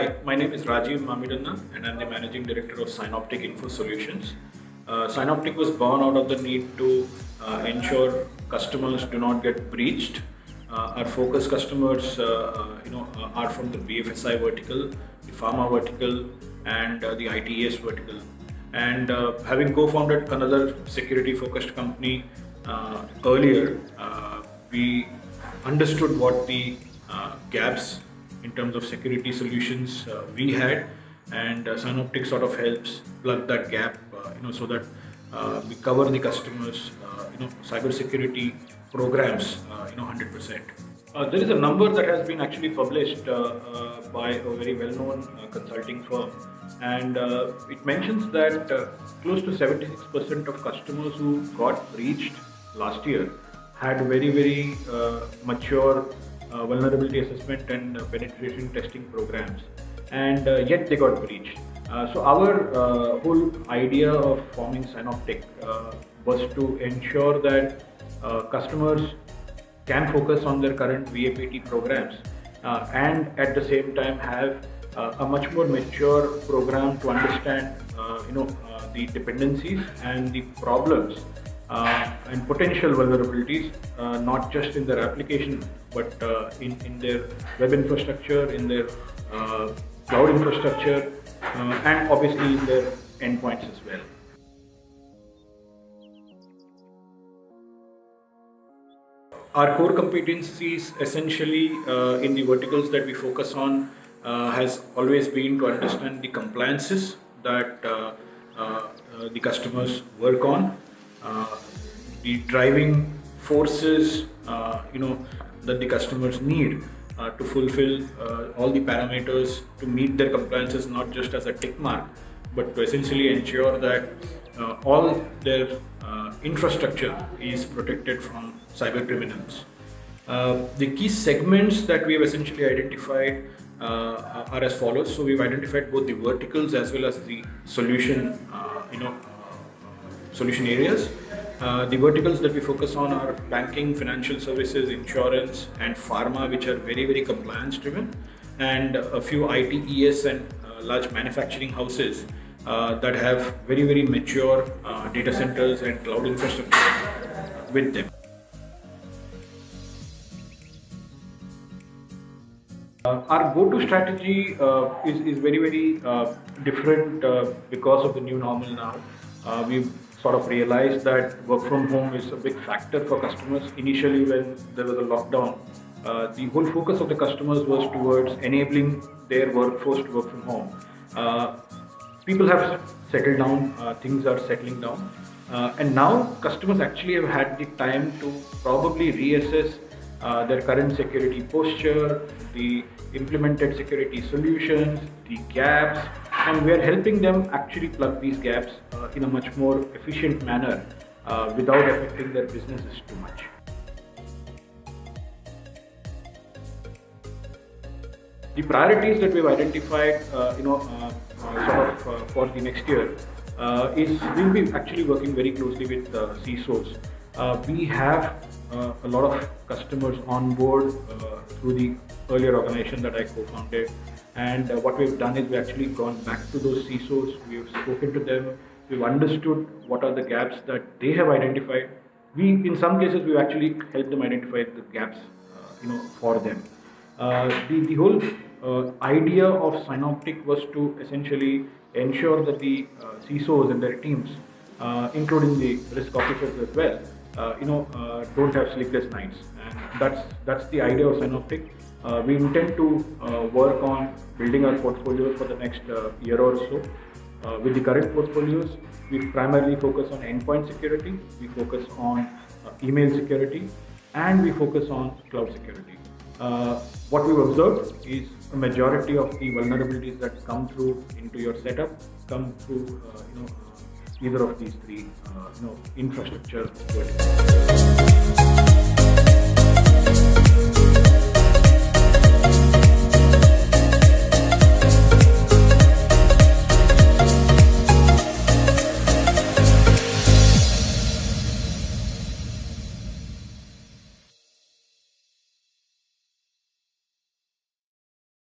Hi, my name is Rajiv Mamidanna and I'm the Managing Director of Synoptic Info Solutions. Synoptic was born out of the need to ensure customers do not get breached. Our focus customers are from the BFSI vertical, the pharma vertical and the ITES vertical. And having co-founded another security focused company earlier, we understood what the gaps in terms of security solutions we had, and Synoptic sort of helps plug that gap, so that we cover the customers, cybersecurity programs, 100%. There is a number that has been actually published by a very well-known consulting firm, and it mentions that close to 76% of customers who got breached last year had very mature vulnerability assessment and penetration testing programs, and yet they got breached. So our whole idea of forming Synoptic was to ensure that customers can focus on their current VAPT programs and at the same time have a much more mature program to understand the dependencies and the problems and potential vulnerabilities, not just in their application but in their web infrastructure, in their cloud infrastructure, and obviously in their endpoints as well. Our core competencies essentially in the verticals that we focus on has always been to understand the compliances that the customers work on, the driving forces that the customers need to fulfill all the parameters to meet their compliances, not just as a tick mark, but to essentially ensure that all their infrastructure is protected from cyber criminals. The key segments that we have essentially identified are as follows. So we've identified both the verticals as well as the solution areas. The verticals that we focus on are banking, financial services, insurance and pharma, which are very compliance driven, and a few ITES and large manufacturing houses that have very mature data centers and cloud infrastructure with them. Our go-to strategy is very different because of the new normal now. We've sort of realized that work from home is a big factor for customers. Initially, when there was a lockdown, the whole focus of the customers was towards enabling their workforce to work from home. People have settled down, things are settling down, and now customers actually have had the time to probably reassess their current security posture, the implemented security solutions, the gaps, and we are helping them actually plug these gaps in a much more efficient manner without affecting their businesses too much. The priorities that we've identified, for the next year is we'll be actually working very closely with CISOs. We have a lot of customers on board through the earlier organization that I co-founded, and what we've done is we've actually gone back to those CISOs, we've spoken to them, we've understood what are the gaps that they have identified. In some cases, we've actually helped them identify the gaps for them. The whole idea of Synoptic was to essentially ensure that the CISOs and their teams, including the risk officers as well, don't have sleepless nights, and that's the idea of Synoptic. We intend to work on building our portfolios for the next year or so. With the current portfolios, we primarily focus on endpoint security, we focus on email security, and we focus on cloud security. What we've observed is a majority of the vulnerabilities that come through into your setup come through either of these three infrastructure verticals.